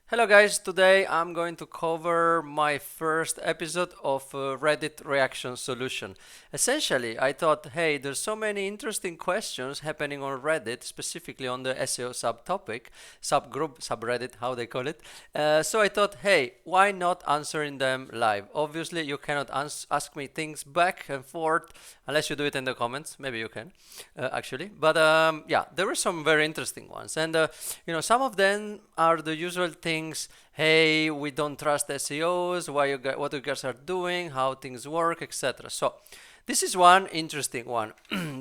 Hello guys, today I'm going to cover my first episode of Reddit reaction solution. Essentially, I thought, hey, there's so many interesting questions happening on Reddit, specifically on the SEO subtopic, subgroup, subreddit, how they call it. So I thought, hey, why not answering them live? Obviously, you cannot ask me things back and forth unless you do it in the comments. Maybe you can, actually. But yeah, there were some very interesting ones, and some of them are the usual things. Hey, we don't trust SEOs. What you guys are doing? How things work, etc. So this is one interesting one.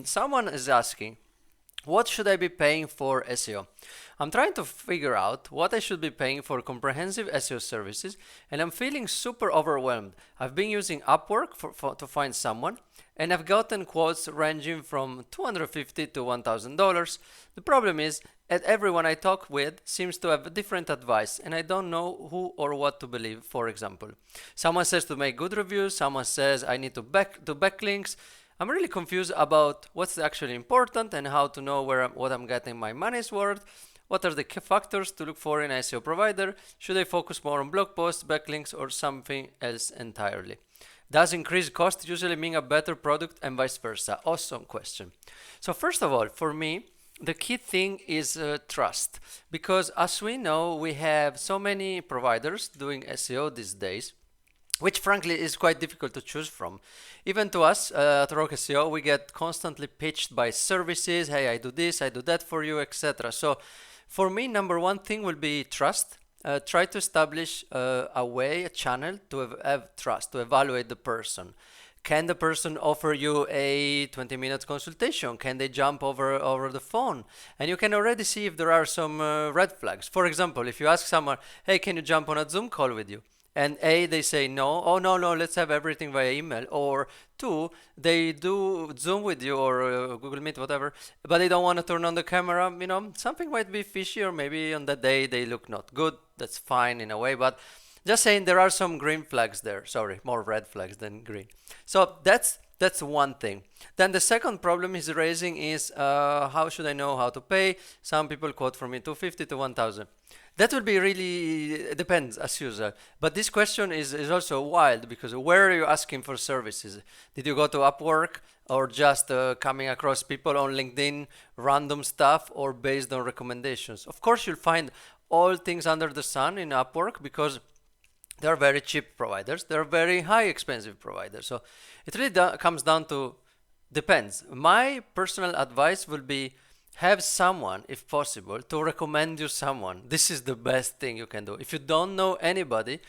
Someone is asking, what should I be paying for SEO? I'm trying to figure out what I should be paying for comprehensive SEO services, and I'm feeling super overwhelmed. I've been using Upwork to find someone, and I've gotten quotes ranging from $250 to $1,000. The problem is that everyone I talk with seems to have different advice, and I don't know who or what to believe. For example, someone says to make good reviews, someone says I need to do backlinks. I'm really confused about what's actually important and how to know what I'm getting my money's worth. What are the key factors to look for in an SEO provider? Should I focus more on blog posts, backlinks, or something else entirely? Does increased cost usually mean a better product and vice versa? Awesome question. So first of all, for me, the key thing is trust, because as we know, we have so many providers doing SEO these days, which frankly is quite difficult to choose from. Even to us at Rock SEO, we get constantly pitched by services, hey, I do this, I do that for you, etc. So for me, number one thing will be trust. Try to establish a channel to have trust, to evaluate the person. Can the person offer you a 20-minute consultation? Can they jump over the phone? And you can already see if there are some red flags. For example, if you ask someone, hey, can you jump on a Zoom call with you? And A, they say no, oh no, let's have everything via email. Or two, they do Zoom with you or Google Meet, whatever, but they don't want to turn on the camera. Something might be fishy, or maybe on that day they look not good. That's fine in a way, but just saying there are some green flags there. Sorry, more red flags than green. So that's one thing. Then the second problem he's raising is how should I know how to pay? Some people quote from me 250 to 1,000. That would be really depends as usual. But this question is also wild, because where are you asking for services? Did you go to Upwork, or just coming across people on LinkedIn, random stuff, or based on recommendations? Of course, you'll find all things under the sun in Upwork, because they're very cheap providers. They're very high expensive providers. So it really comes down to depends. My personal advice will be have someone, if possible, to recommend you someone. This is the best thing you can do. If you don't know anybody,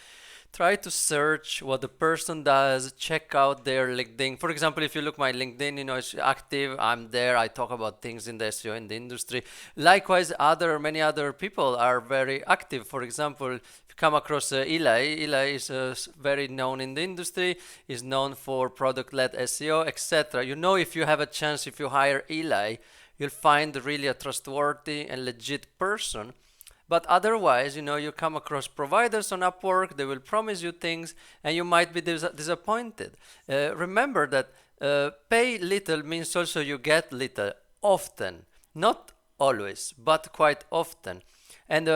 try to search what the person does, check out their LinkedIn. For example, if you look my LinkedIn, it's active, I'm there, I talk about things in the SEO in the industry. Likewise, many other people are very active. For example, if you come across Eli is very known in the industry, is known for product-led SEO, etc. If you have a chance, if you hire Eli, you'll find really a trustworthy and legit person. But otherwise, you come across providers on Upwork, they will promise you things, and you might be disappointed. Remember that pay little means also you get little, often. Not always, but quite often. And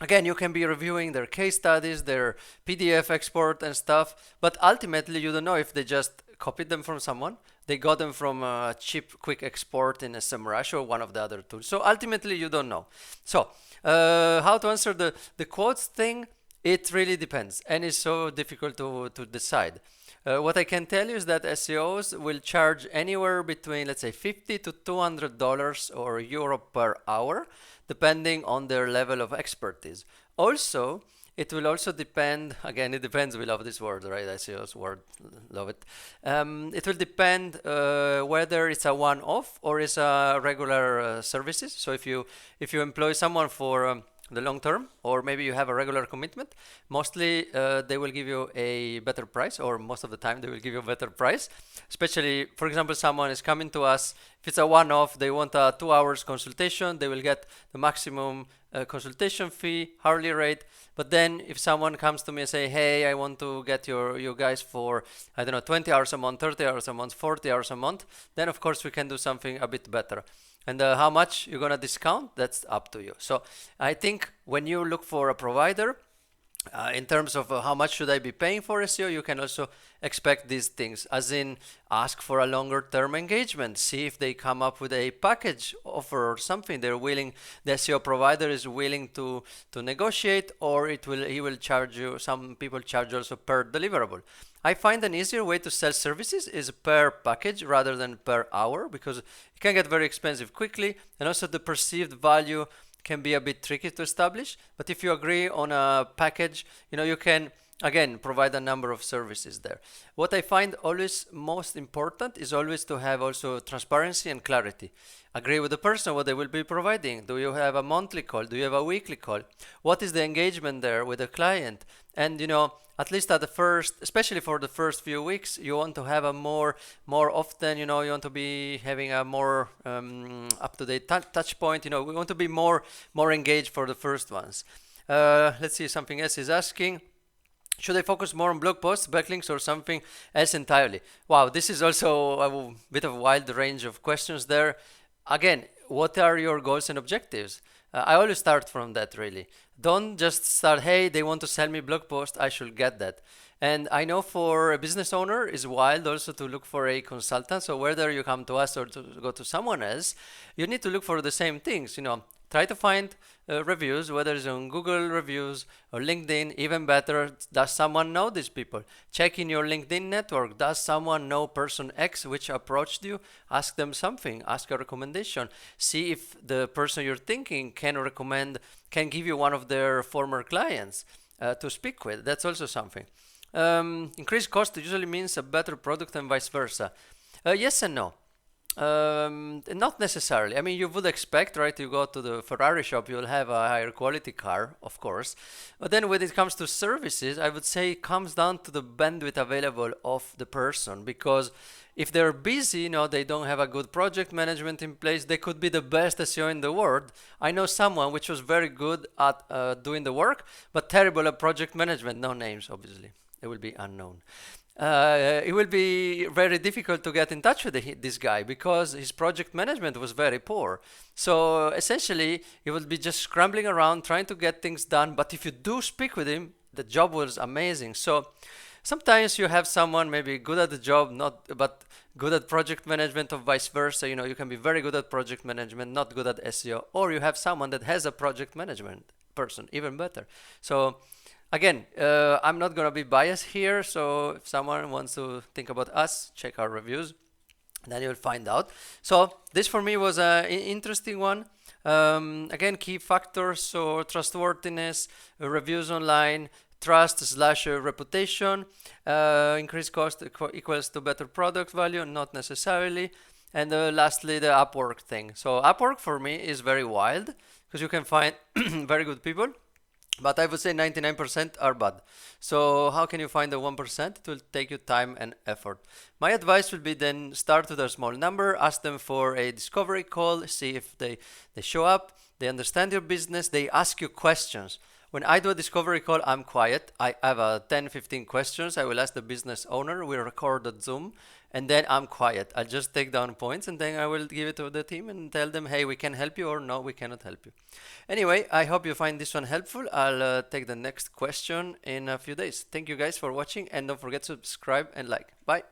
again, you can be reviewing their case studies, their PDF export and stuff, but ultimately you don't know if they just copied them from someone, they got them from a cheap quick export in SEMrush or one of the other tools. So ultimately you don't know. So how to answer the quotes thing? It really depends, and it's so difficult to decide. What I can tell you is that SEOs will charge anywhere between, let's say, $50 to $200 or euro per hour, depending on their level of expertise. Also, it will also depend, again, it depends, we love this word, right? SEO's word, love it. It will depend whether it's a one-off or it's a regular services. So if you employ someone for the long term, or maybe you have a regular commitment, mostly they will give you a better price, or most of the time they will give you a better price. Especially, for example, someone is coming to us, if it's a one-off, they want a 2 hours consultation, they will get the maximum consultation fee, hourly rate. But then if someone comes to me and say, hey, I want to get you guys for, I don't know, 20 hours a month, 30 hours a month, 40 hours a month, then of course we can do something a bit better. And how much you're gonna discount, that's up to you. So I think when you look for a provider, in terms of how much should I be paying for SEO, you can also expect these things, as in ask for a longer term engagement, see if they come up with a package offer or something they're willing, the SEO provider is willing to negotiate, or he will charge you. Some people charge also per deliverable. I find an easier way to sell services is per package rather than per hour, because it can get very expensive quickly, and also the perceived value can be a bit tricky to establish. But if you agree on a package, you can again provide a number of services there. What I find always most important is always to have also transparency and clarity. Agree with the person what they will be providing. Do you have a monthly call? Do you have a weekly call? What is the engagement there with the client? And at least at the first, especially for the first few weeks, you want to have a more often, you want to be having a more up-to-date touch point. We want to be more engaged for the first ones. Let's see, something else is asking. Should I focus more on blog posts, backlinks, or something else entirely? Wow, this is also a bit of a wide range of questions there. Again, what are your goals and objectives? I always start from that, really. Don't just start, hey, they want to sell me blog post, I should get that. And I know for a business owner, it's wild also to look for a consultant. So whether you come to us or to go to someone else, you need to look for the same things. Try to find reviews, whether it's on Google reviews or LinkedIn. Even better, does someone know these people? Check in your LinkedIn network. Does someone know person X which approached you? Ask them something. Ask a recommendation. See if the person you're thinking can give you one of their former clients to speak with. That's also something. Increased cost usually means a better product and vice versa. Yes and no. Not necessarily. I mean, you would expect, right? You go to the Ferrari shop, you'll have a higher quality car, of course. But then when it comes to services, I would say it comes down to the bandwidth available of the person. Because if they're busy, they don't have a good project management in place, they could be the best SEO in the world. I know someone which was very good at doing the work, but terrible at project management. No names, obviously. It will be unknown. It will be very difficult to get in touch with this guy because his project management was very poor. So essentially, he will be just scrambling around trying to get things done. But if you do speak with him, the job was amazing. So sometimes you have someone maybe good at the job, but good at project management, or vice versa. You can be very good at project management, not good at SEO. Or you have someone that has a project management person, even better. So again, I'm not going to be biased here, so if someone wants to think about us, check our reviews, then you'll find out. So this for me was an interesting one. Again, key factors, so trustworthiness, reviews online, trust/reputation, increased cost equals to better product value, not necessarily. And lastly, the Upwork thing. So Upwork for me is very wild because you can find very good people. But I would say 99% are bad. So how can you find the 1%? It will take you time and effort. My advice would be then start with a small number, ask them for a discovery call, see if they show up, they understand your business, they ask you questions. When I do a discovery call, I'm quiet. I have 10, 15 questions. I will ask the business owner. We record at Zoom. And then I'm quiet. I'll just take down points and then I will give it to the team and tell them, hey, we can help you, or no, we cannot help you. Anyway, I hope you find this one helpful. I'll take the next question in a few days. Thank you guys for watching, and don't forget to subscribe and like. Bye.